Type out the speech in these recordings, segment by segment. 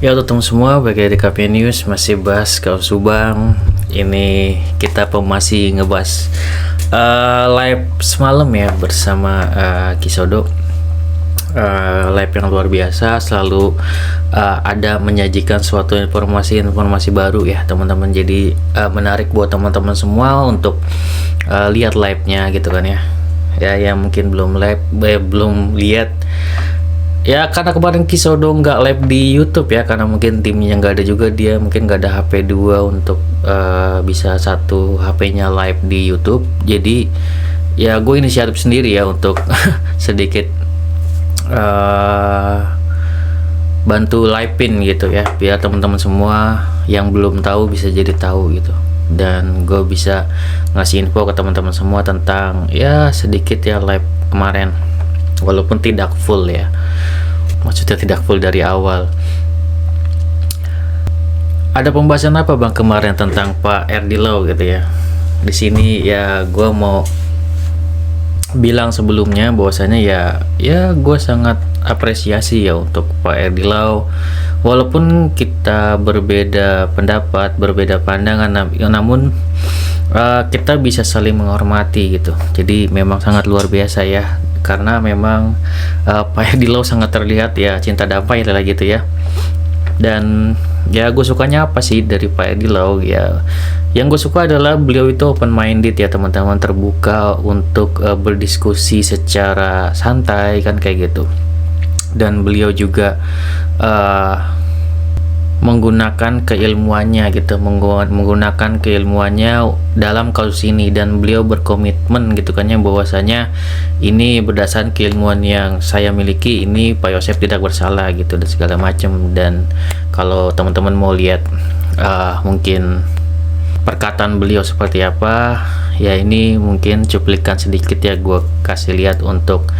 Ya untuk teman semua, bagi DKP News masih bahas Kaus Subang. Ini kita masih ngebahas live semalam ya bersama Kisodo. Live yang luar biasa, selalu ada menyajikan suatu informasi baru ya teman-teman. Jadi menarik buat teman-teman semua untuk lihat live-nya gitu kan ya. Ya yang mungkin belum belum lihat. Ya karena kemarin Kisodo nggak live di YouTube ya, karena mungkin timnya nggak ada juga, dia mungkin nggak ada HP 2 untuk bisa satu HP-nya live di YouTube. Jadi ya gue inisiatif sendiri ya untuk sedikit bantu live-in gitu ya, biar teman-teman semua yang belum tahu bisa jadi tahu gitu, dan gue bisa ngasih info ke teman-teman semua tentang ya sedikit ya live kemarin, walaupun tidak full ya, maksudnya tidak full dari awal. Ada pembahasan apa bang kemarin tentang Pak Erdilauh gitu ya? Di sini ya gue mau bilang sebelumnya bahwasanya ya gue sangat apresiasi ya untuk Pak Erdilauh, walaupun kita berbeda pendapat, berbeda pandangan, namun kita bisa saling menghormati gitu. Jadi memang sangat luar biasa ya, karena memang Pak Erdilauh sangat terlihat ya cinta damai lah gitu ya. Dan ya gue sukanya apa sih dari Pak Erdilauh ya, yang gue suka adalah beliau itu open minded ya teman-teman, terbuka untuk berdiskusi secara santai kan kayak gitu. Dan beliau juga menggunakan keilmuannya gitu, menggunakan keilmuannya dalam kasus ini, dan beliau berkomitmen gitu kan ya, bahwasanya ini berdasarkan keilmuan yang saya miliki, ini Pak Yosef tidak bersalah gitu dan segala macam. Dan kalau teman-teman mau lihat mungkin perkataan beliau seperti apa ya, ini mungkin cuplikan sedikit ya gue kasih lihat untuk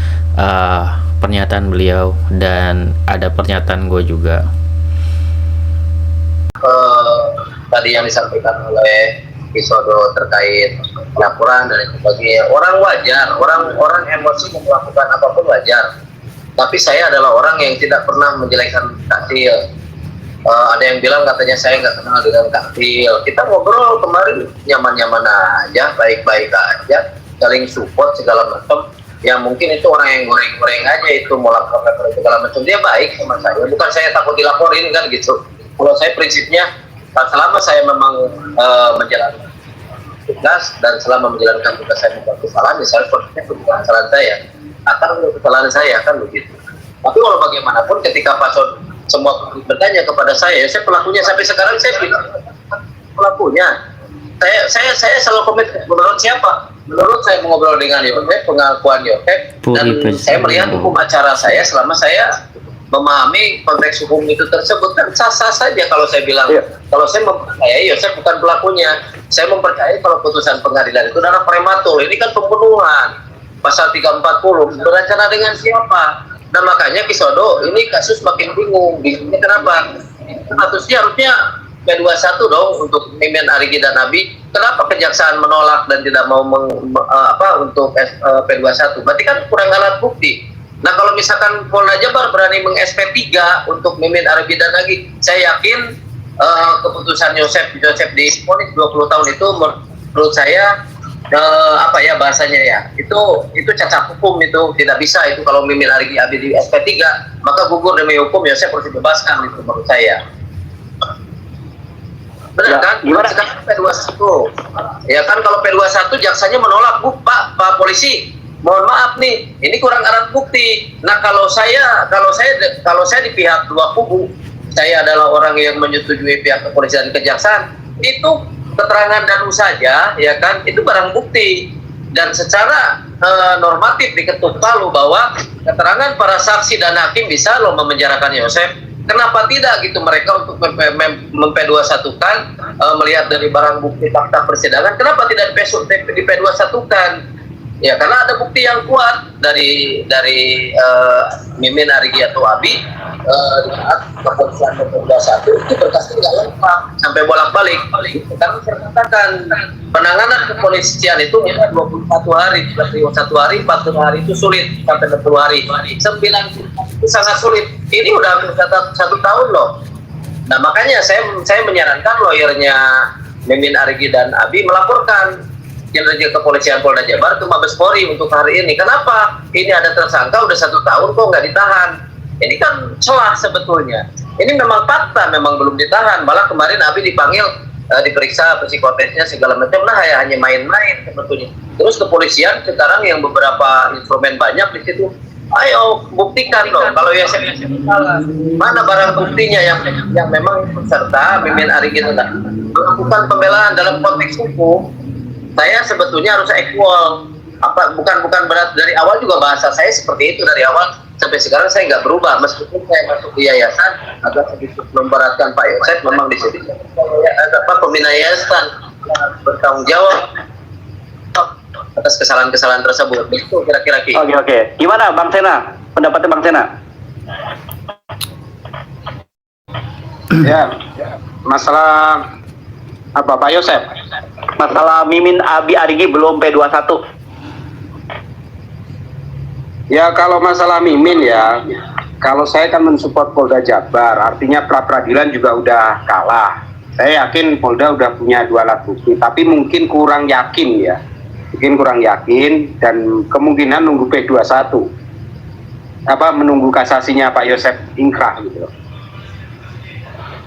pernyataan beliau, dan ada pernyataan gue juga. Tadi yang disampaikan oleh Kisodo terkait laporan dan sebagainya, orang wajar, orang emosi melakukan apapun wajar. Tapi saya adalah orang yang tidak pernah menjelekkan Kaktil. Ada yang bilang katanya saya nggak kenal dengan Kaktil. Kita ngobrol kemarin nyaman-nyaman aja, baik-baik aja, saling support segala macam. Ya mungkin itu orang yang goreng-goreng aja, itu mau lapor segala macam. Dia baik sama saya, bukan saya takut dilaporin kan gitu. Kalau saya prinsipnya, selama saya memang menjalankan tugas, dan selama menjalankan tugas saya membuat kesalahan, misalnya sepertinya kesalahan saya akan kesalahan saya kan begitu. Tapi kalau bagaimanapun ketika paslon semua bertanya kepada saya pelakunya, sampai sekarang saya bilang pelakunya. Saya selalu komit, menurut siapa? Menurut saya mengobrol dengan Yosef, pengakuan Yosef, dan saya melihat hukum acara saya selama saya memahami konteks hukum itu tersebut, kan sah-sah saja kalau saya bilang, kalau saya mempercayai Yosef bukan pelakunya, saya mempercayai kalau putusan pengadilan itu adalah prematur. Ini kan pembunuhan, pasal 340, berencana dengan siapa? Nah makanya Kisodo ini kasus makin bingungnya kenapa? Statusnya harusnya P21 dong untuk Mimin Arigi dan Abi. Kenapa kejaksaan menolak dan tidak mau untuk P21? Berarti kan kurang alat bukti. Nah kalau misalkan Polda Jabar berani meng-SP3 untuk Mimin Arigi dan Abi, saya yakin keputusan Yosef divonis 20 tahun itu menurut saya bahasanya ya, itu cacat hukum, itu tidak bisa. Itu kalau Mimin Arigi Abi di SP3 maka gugur demi hukum, Yosef harus dibebaskan, itu menurut saya. Benar kan? Gimana? Sekarang P21 ya kan, kalau P21 jaksanya menolak, Pak polisi mohon maaf nih, ini kurang alat bukti. Nah kalau saya di pihak dua kubu, saya adalah orang yang menyetujui pihak kepolisian dan kejaksaan, itu keterangan dan saja ya kan, itu barang bukti, dan secara normatif diketuk palu bahwa keterangan para saksi dan hakim bisa loh memenjarakan Yosef. Kenapa tidak gitu mereka untuk memp21kan, melihat dari barang bukti fakta persidangan, kenapa tidak di P21kan? Ya karena ada bukti yang kuat dari Mimin Arigi atau Abi, keputusan P21 itu berkasnya nggak lengkap sampai bolak-balik. Karena saya katakan penanganan kepolisian itu hanya 21 hari, 1 hari, 40 hari itu sulit, sampai 60 hari. 9 itu sangat sulit. Ini udah hampir 1 tahun loh. Nah makanya saya menyarankan lawyernya Mimin Arigi dan Abi melaporkan kinerja kepolisian Polda Jabar ke Mabes Polri untuk hari ini. Kenapa? Ini ada tersangka udah 1 tahun kok nggak ditahan. Ini kan celah sebetulnya. Ini memang fakta, memang belum ditahan. Malah kemarin Abi dipanggil, diperiksa psikotesnya segala macam. Nah ya hanya main-main sebetulnya. Terus kepolisian sekarang yang beberapa instrumen banyak di situ. Ayo buktikan dong. Kalau ya saya salah, mana barang buktinya yang memang peserta Mimin Arigi itu melakukan pembelaan dalam konteks hukum. Saya sebetulnya harus equal. Bukan berat dari awal juga bahasa saya seperti itu dari awal sampai sekarang saya nggak berubah meskipun saya masuk di yayasan agak sedikit memberatkan Pak Yosef memang di sini pembina yayasan bertanggung jawab atas kesalahan-kesalahan tersebut. Itu kira-kira. Oke. Gimana Bang Sena? Pendapatnya Bang Sena? Ya, masalah apa Pak Yosef? Masalah Mimin Arigi belum P21. Ya kalau masalah Mimin ya, kalau saya kan mensupport Polda Jabar, artinya pra peradilan juga udah kalah. Saya yakin Polda udah punya 2 alat bukti, tapi mungkin kurang yakin ya. Mungkin kurang yakin dan kemungkinan nunggu P21. Menunggu kasasinya Pak Yosef ingkrah gitu loh.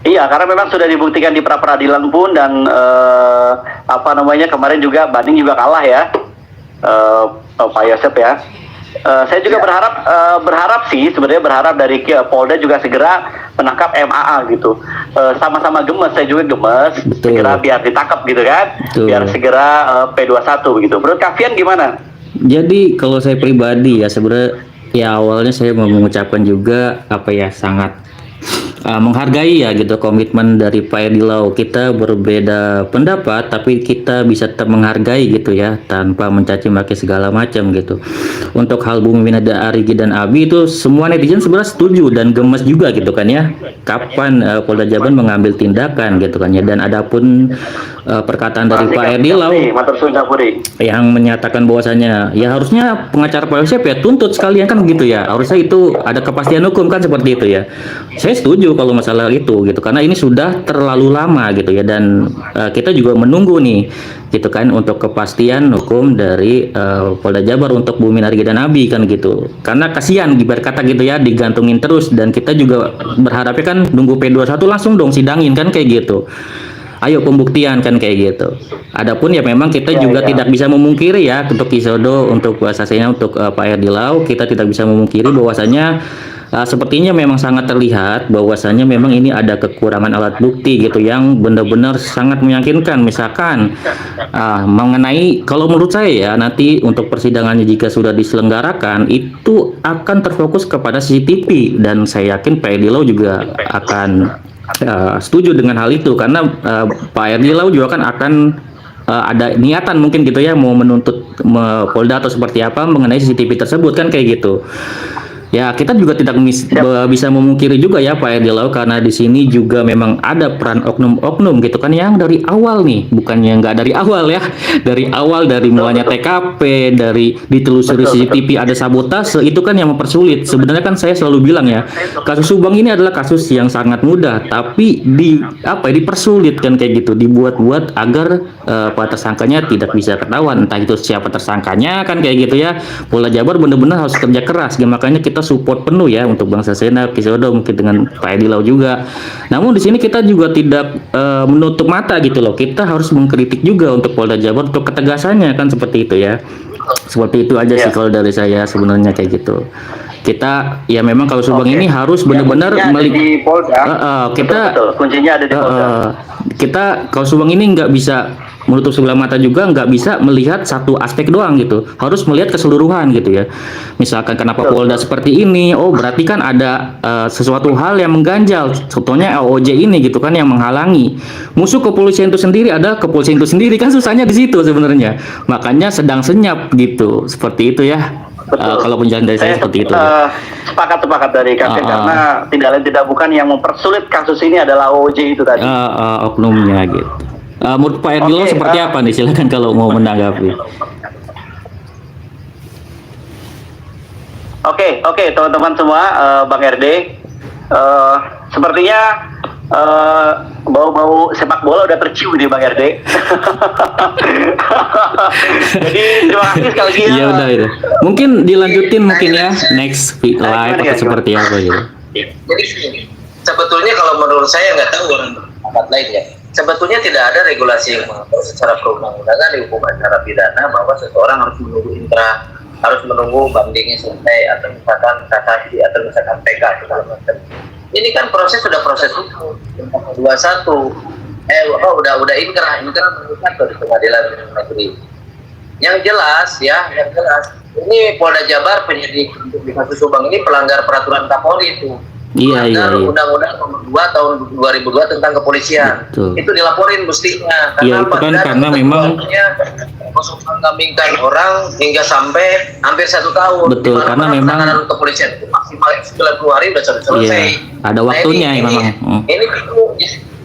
Iya, karena memang sudah dibuktikan di pra peradilan pun dan kemarin juga banding juga kalah ya, Pak Yosef ya. Saya juga berharap sih sebenarnya berharap dari Polda juga segera menangkap MAA gitu. Sama-sama gemes, saya juga gemes. Betul. Segera biar ditangkap gitu kan. Betul. Biar segera P21 begitu. Menurut Kavian gimana? Jadi kalau saya pribadi ya sebenarnya ya awalnya saya mau mengucapkan juga sangat menghargai ya gitu komitmen dari Pak Erdilau. Kita berbeda pendapat tapi kita bisa tetap menghargai gitu ya tanpa mencaci maki segala macam gitu. Untuk hal Bumi Minada Arigi dan Abi itu semua netizen sebenarnya setuju dan gemes juga gitu kan ya. Kapan Polda Jabar mengambil tindakan gitu kan ya. Dan adapun perkataan dari Pak Erdilau yang menyatakan bahwasanya ya harusnya pengacara Pak Yosef ya tuntut sekalian kan gitu ya. Harusnya itu ada kepastian hukum kan seperti itu ya. Saya setuju kalau masalah itu gitu karena ini sudah terlalu lama gitu ya dan kita juga menunggu nih gitu kan untuk kepastian hukum dari Polda Jabar untuk Bumi Arigi dan Abi kan gitu karena kasihan berkata gitu ya digantungin terus dan kita juga berharapnya kan nunggu P21 langsung dong sidangin kan kayak gitu. Ayo pembuktian kan kayak gitu. Adapun ya memang kita juga tidak bisa memungkiri ya untuk Kisodo untuk bahasanya untuk Pak Erdilau kita tidak bisa memungkiri bahwasanya sepertinya memang sangat terlihat bahwasanya memang ini ada kekurangan alat bukti gitu yang benar-benar sangat meyakinkan. Misalkan mengenai kalau menurut saya ya nanti untuk persidangannya jika sudah diselenggarakan itu akan terfokus kepada CCTV dan saya yakin Pak Erdilau juga akan setuju dengan hal itu karena Pak Erdilau juga kan akan ada niatan mungkin gitu ya mau menuntut Polda atau seperti apa mengenai CCTV tersebut kan kayak gitu. Ya kita juga tidak bisa memungkiri juga ya Pak Erdilau karena di sini juga memang ada peran oknum-oknum gitu kan yang dari awal nih bukannya nggak dari awal ya dari awal dari mulanya TKP dari ditelusuri CCTV ada sabotase itu kan yang mempersulit. Sebenarnya kan saya selalu bilang ya kasus Subang ini adalah kasus yang sangat mudah tapi dipersulit kan kayak gitu dibuat-buat agar para tersangkanya tidak bisa ketahuan entah itu siapa tersangkanya kan kayak gitu ya. Polda Jabar benar-benar harus kerja keras ya, makanya kita support penuh ya untuk Bang Sasena, Kisodo mungkin dengan Pak Erdilau juga. Namun di sini kita juga tidak menutup mata gitu loh. Kita harus mengkritik juga untuk Polda Jabar untuk ketegasannya kan seperti itu ya. Seperti itu aja sih kalau dari saya sebenarnya kayak gitu. Kita ya memang kalau Subang ini harus benar-benar di Polda. Betul. Kuncinya ada di Polda. Kita kalau Subang ini nggak bisa menutup sebelah mata juga nggak bisa melihat satu aspek doang gitu harus melihat keseluruhan gitu ya misalkan kenapa Polda seperti ini berarti kan ada sesuatu hal yang mengganjal contohnya OJ ini gitu kan yang menghalangi musuh kepolisian itu sendiri adalah kepolisian itu sendiri kan susahnya di situ sebenarnya makanya sedang senyap gitu seperti itu ya. Kalau penjelasan dari saya seperti itu sepakat dari Kevin karena tidak lain tidak bukan yang mempersulit kasus ini adalah OJ itu tadi oknumnya gitu. Menurut Pak Erdilau seperti apa nih? Silakan kalau mau menanggapi. Oke, teman-teman semua, Bang RD, sepertinya bau-bau sepak bola udah tercium nih Bang RD. Jadi terima kasih sekali lagi. Ya udah itu. Mungkin dilanjutin mungkin ya next live gimana, atau seperti apa gitu. Jadi sebetulnya kalau menurut saya, nggak tahu orang tempat lain ya, sebetulnya tidak ada regulasi yang mengatur secara perundang-undangan di hukum acara pidana bahwa seseorang harus menunggu bandingnya selesai, atau misalkan kasasi, atau misalkan PK segala macam. Ini kan sudah proses hukum 21 udah inkrah mengikat di pengadilan negeri. Yang jelas ini Polda Jabar penyidik di kasus Subang ini pelanggar peraturan Kapolri itu. Iya. Undang-Undang Nomor 2 Tahun 2002 tentang kepolisian. Betul. Itu dilaporin mestinya. Iya, itu kan karena memang mengambingkan orang hingga sampai hampir 1 tahun. Betul, karena memang penanganan kepolisian itu maksimal 90 hari sudah selesai. Iya, ada waktunya memang. Ini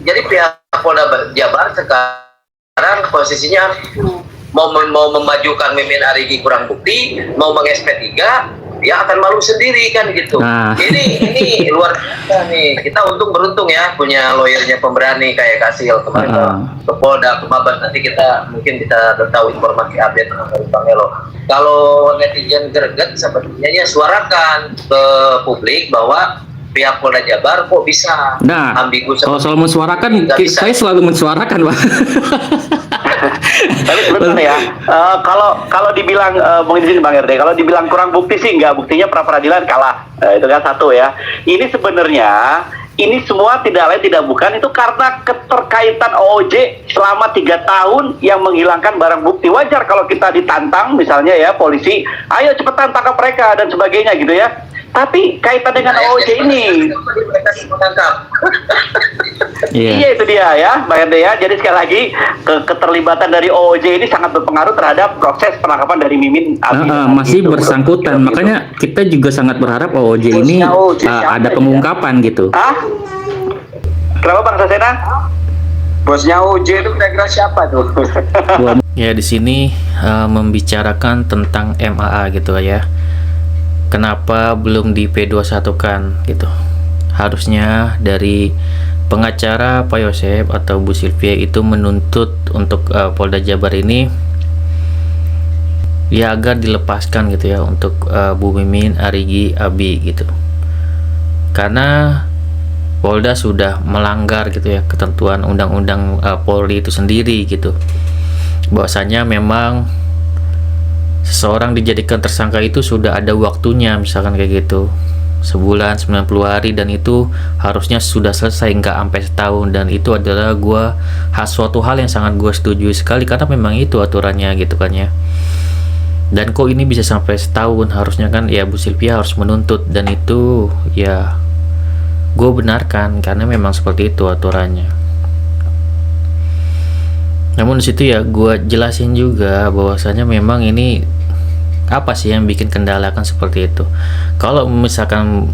jadi pihak Polda Jabar sekarang posisinya mau memajukan Mimin Arigi kurang bukti, mau meng-SP3, ya akan malu sendiri kan gitu. Nah. Ini luar biasa nih. Kita beruntung ya punya lawyernya pemberani kayak Kasil kemarin ke Polda, ke Mabes. Nanti kita mungkin bisa tahu informasi update dari Bang Elo. Kalau netizen greget sepertinya ya suarakan ke publik bahwa pihak Polda Jabar kok bisa ambigu. Kalau soal mensuarakan, saya selalu mensuarakan, Pak. Tapi sebenarnya ya, kalau dibilang Bang RD, kalau dibilang kurang bukti sih enggak, buktinya pra peradilan kalah. Itu kan satu ya. Ini sebenarnya ini semua tidak lain tidak bukan itu karena keterkaitan OOJ selama 3 tahun yang menghilangkan barang bukti. Wajar kalau kita ditantang misalnya ya polisi, ayo cepetan tangkap mereka dan sebagainya gitu ya. Tapi kaitan dengan OOJ ini, iya itu dia ya, Bang RD ya. Jadi sekali lagi keterlibatan dari OOJ ini sangat berpengaruh terhadap proses penangkapan dari Mimin masih gitu, bersangkutan. Gitu. Makanya kita juga sangat berharap OOJ ini ada pengungkapan gitu. Kenapa Bang Sasena? Bosnya OOJ itu kira-kira siapa tuh? Ya di sini membicarakan tentang MAA gitu ya. Kenapa belum di P21 kan gitu? Harusnya dari pengacara Pak Yosep atau Bu Sylvia itu menuntut untuk Polda Jabar ini ya agar dilepaskan gitu ya untuk Bu Mimin Arigi Abi gitu. Karena Polda sudah melanggar gitu ya ketentuan undang-undang Polri itu sendiri gitu. Bahwasanya memang seseorang dijadikan tersangka itu sudah ada waktunya, misalkan kayak gitu, sebulan 90 hari, dan itu harusnya sudah selesai, nggak sampai setahun. Dan itu adalah suatu hal yang sangat gue setuju sekali, karena memang itu aturannya gitu kan ya. Dan kok ini bisa sampai setahun, harusnya kan ya Bu Sylvia harus menuntut, dan itu ya gue benarkan karena memang seperti itu aturannya. Namun disitu ya gue jelasin juga bahwasanya memang ini apa sih yang bikin kendala kan seperti itu. Kalau misalkan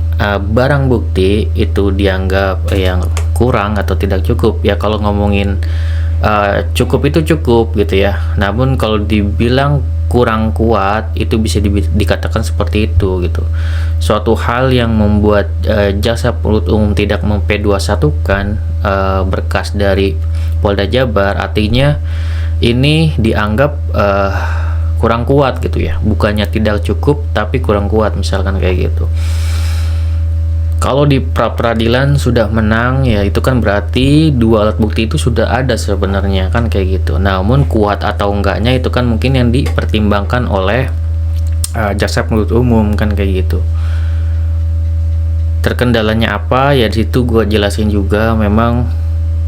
barang bukti itu dianggap yang kurang atau tidak cukup, ya kalau ngomongin cukup itu cukup gitu ya. Namun kalau dibilang kurang kuat itu bisa dikatakan seperti itu gitu. Suatu hal yang membuat jaksa penuntut umum tidak P21kan berkas dari Polda Jabar, artinya ini dianggap kurang kuat gitu ya, bukannya tidak cukup tapi kurang kuat misalkan kayak gitu. Kalau di pra peradilan sudah menang ya itu kan berarti 2 alat bukti itu sudah ada sebenarnya kan kayak gitu. Namun kuat atau enggaknya itu kan mungkin yang dipertimbangkan oleh jaksa penuntut umum kan kayak gitu. Terkendalanya apa ya di situ gue jelasin juga. Memang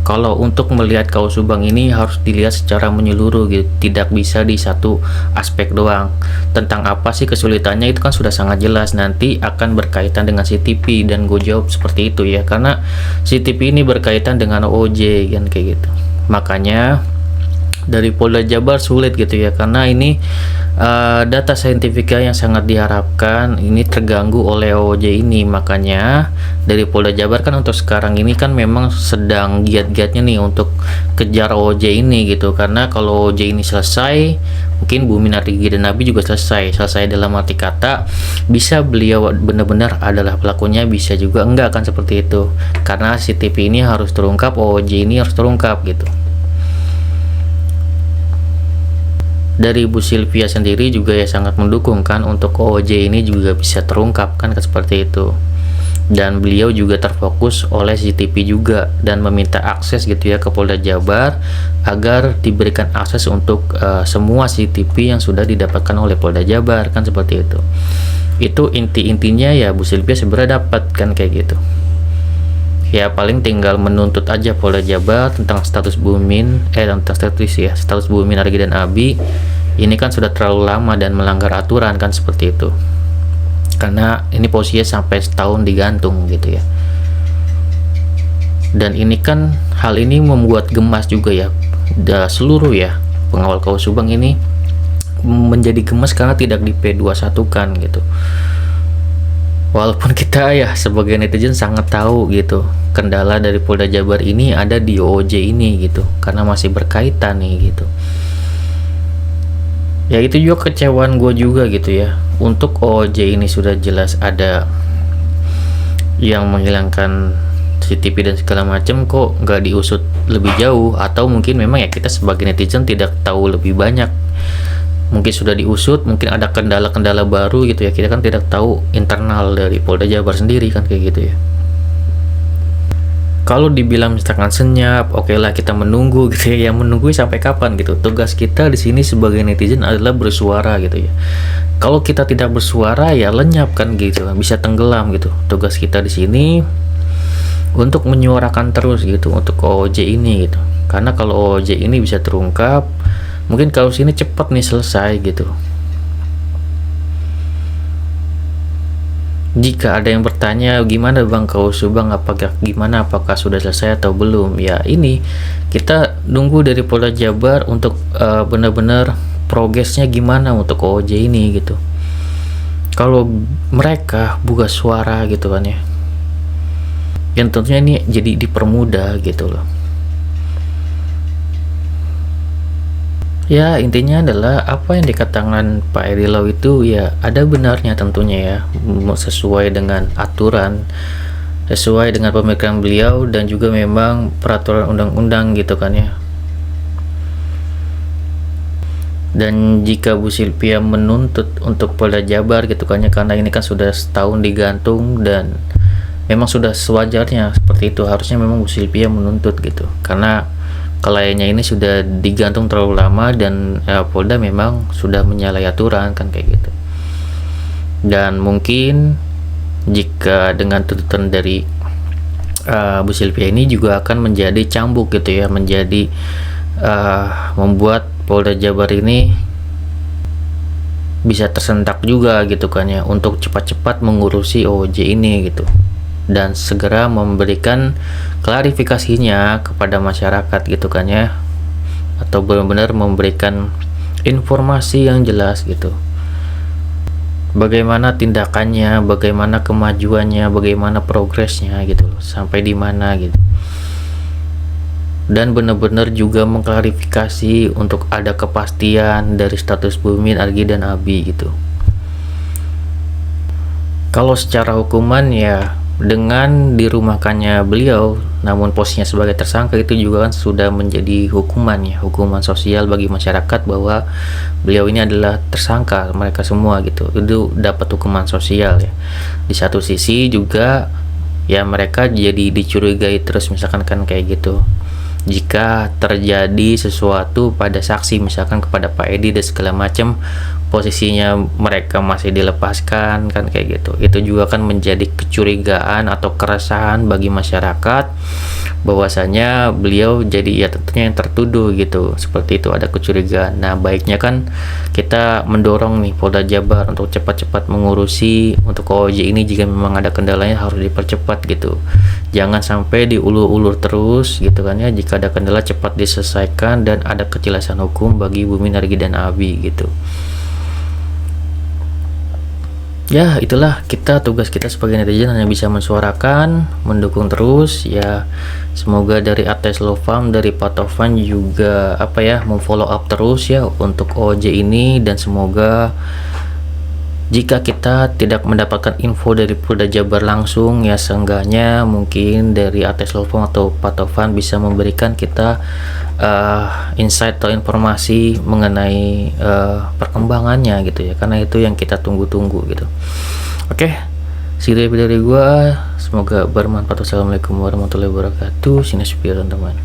kalau untuk melihat kasus Subang ini harus dilihat secara menyeluruh gitu, tidak bisa di satu aspek doang. Tentang apa sih kesulitannya itu kan sudah sangat jelas, nanti akan berkaitan dengan CTP, dan gue jawab seperti itu ya, karena CTP ini berkaitan dengan OJ kan kayak gitu. Makanya dari Polda Jabar sulit gitu ya, karena ini data saintifika yang sangat diharapkan ini terganggu oleh OOJ ini. Makanya dari Polda Jabar kan untuk sekarang ini kan memang sedang giat-giatnya nih untuk kejar OOJ ini gitu, karena kalau OOJ ini selesai mungkin Bumi Nargi dan Nabi juga selesai dalam arti kata bisa beliau benar-benar adalah pelakunya, bisa juga enggak kan seperti itu, karena CCTV ini harus terungkap, OOJ ini harus terungkap gitu. Dari Bu Sylvia sendiri juga ya sangat mendukung kan untuk OOJ ini juga bisa terungkap kan seperti itu, dan beliau juga terfokus oleh CCTV juga dan meminta akses gitu ya ke Polda Jabar agar diberikan akses untuk semua CCTV yang sudah didapatkan oleh Polda Jabar kan seperti itu. Itu inti-intinya ya Bu Sylvia sebenarnya dapat kan kayak gitu. Ya paling tinggal menuntut aja Polda Jabar tentang status status Bumin Nargi dan Abi ini kan sudah terlalu lama dan melanggar aturan kan seperti itu, karena ini posisinya sampai setahun digantung gitu ya. Dan ini kan hal ini membuat gemas juga ya seluruh ya pengawal KUA Subang ini menjadi gemas karena tidak di P21 kan gitu. Walaupun kita ya sebagai netizen sangat tahu gitu kendala dari Polda Jabar ini ada di OOJ ini gitu, karena masih berkaitan nih gitu. Ya itu juga kecewaan gue juga gitu ya, untuk OOJ ini sudah jelas ada yang menghilangkan CCTV dan segala macam, kok nggak diusut lebih jauh, atau mungkin memang ya kita sebagai netizen tidak tahu lebih banyak, mungkin sudah diusut, mungkin ada kendala-kendala baru gitu ya, kita kan tidak tahu internal dari Polda Jabar sendiri kan kayak gitu ya. Kalau dibilang misalkan senyap, oke lah kita menunggu gitu ya, yang menunggu sampai kapan gitu. Tugas kita di sini sebagai netizen adalah bersuara gitu ya. Kalau kita tidak bersuara ya lenyap kan gitu, bisa tenggelam gitu. Tugas kita di sini untuk menyuarakan terus gitu untuk OOJ ini gitu. Karena kalau OOJ ini bisa terungkap, mungkin kalau sini cepat nih selesai gitu. Jika ada yang bertanya gimana Bang KUA Subang, apakah sudah selesai atau belum, ya ini kita nunggu dari Polda Jabar untuk benar-benar progresnya gimana untuk OOJ ini gitu. Kalau mereka buka suara gitu kan ya, yang tentunya ini jadi dipermudah gitu loh. Ya intinya adalah apa yang dikatakan Pak Edi Lau itu ya ada benarnya tentunya ya, sesuai dengan aturan, sesuai dengan pemikiran beliau dan juga memang peraturan undang-undang gitu kan ya. Dan jika Bu Sylvia menuntut untuk Polda Jabar gitu kan ya, karena ini kan sudah setahun digantung dan memang sudah sewajarnya seperti itu, harusnya memang Bu Sylvia menuntut gitu, karena kliennya ini sudah digantung terlalu lama dan Polda memang sudah menyalahi aturan kan kayak gitu. Dan mungkin jika dengan tuntutan dari Bu Sylvia ini juga akan menjadi cambuk gitu ya, menjadi membuat Polda Jabar ini bisa tersentak juga gitu kan ya, untuk cepat-cepat mengurusi OOJ ini gitu dan segera memberikan klarifikasinya kepada masyarakat gitu kan ya, atau benar-benar memberikan informasi yang jelas gitu, bagaimana tindakannya, bagaimana kemajuannya, bagaimana progresnya gitu loh, sampai di mana gitu, dan benar-benar juga mengklarifikasi untuk ada kepastian dari status Bumi Nargi dan Abi gitu. Kalau secara hukuman ya dengan dirumahkannya beliau, namun posisinya sebagai tersangka itu juga kan sudah menjadi hukuman ya, hukuman sosial bagi masyarakat bahwa beliau ini adalah tersangka, mereka semua gitu, itu dapat hukuman sosial ya. Di satu sisi juga ya mereka jadi dicurigai terus misalkan kan kayak gitu, jika terjadi sesuatu pada saksi misalkan kepada Pak Edi dan segala macam, posisinya mereka masih dilepaskan kan kayak gitu. Itu juga kan menjadi kecurigaan atau keresahan bagi masyarakat bahwasanya beliau jadi ya tentunya yang tertuduh gitu. Seperti itu, ada kecurigaan. Nah, baiknya kan kita mendorong nih Polda Jabar untuk cepat-cepat mengurusi untuk OOJ ini. Jika memang ada kendalanya harus dipercepat gitu. Jangan sampai diulur-ulur terus gitu kan ya. Jika ada kendala cepat diselesaikan dan ada kejelasan hukum bagi Bumi, Nargi dan Abi gitu. Ya, itulah tugas kita sebagai netizen, hanya bisa mensuarakan, mendukung terus ya. Semoga dari Ates Law Farm, dari Pak Tovan juga memfollow up terus ya untuk OOJ ini, dan semoga jika kita tidak mendapatkan info dari Polda Jabar langsung ya, seenggaknya mungkin dari Ates Law Farm atau Pak Tovan bisa memberikan kita insight atau informasi mengenai perkembangannya gitu ya, karena itu yang kita tunggu-tunggu gitu. Oke, segitu dari gua, semoga bermanfaat. Wassalamualaikum warahmatullahi wabarakatuh. Sini teman-teman.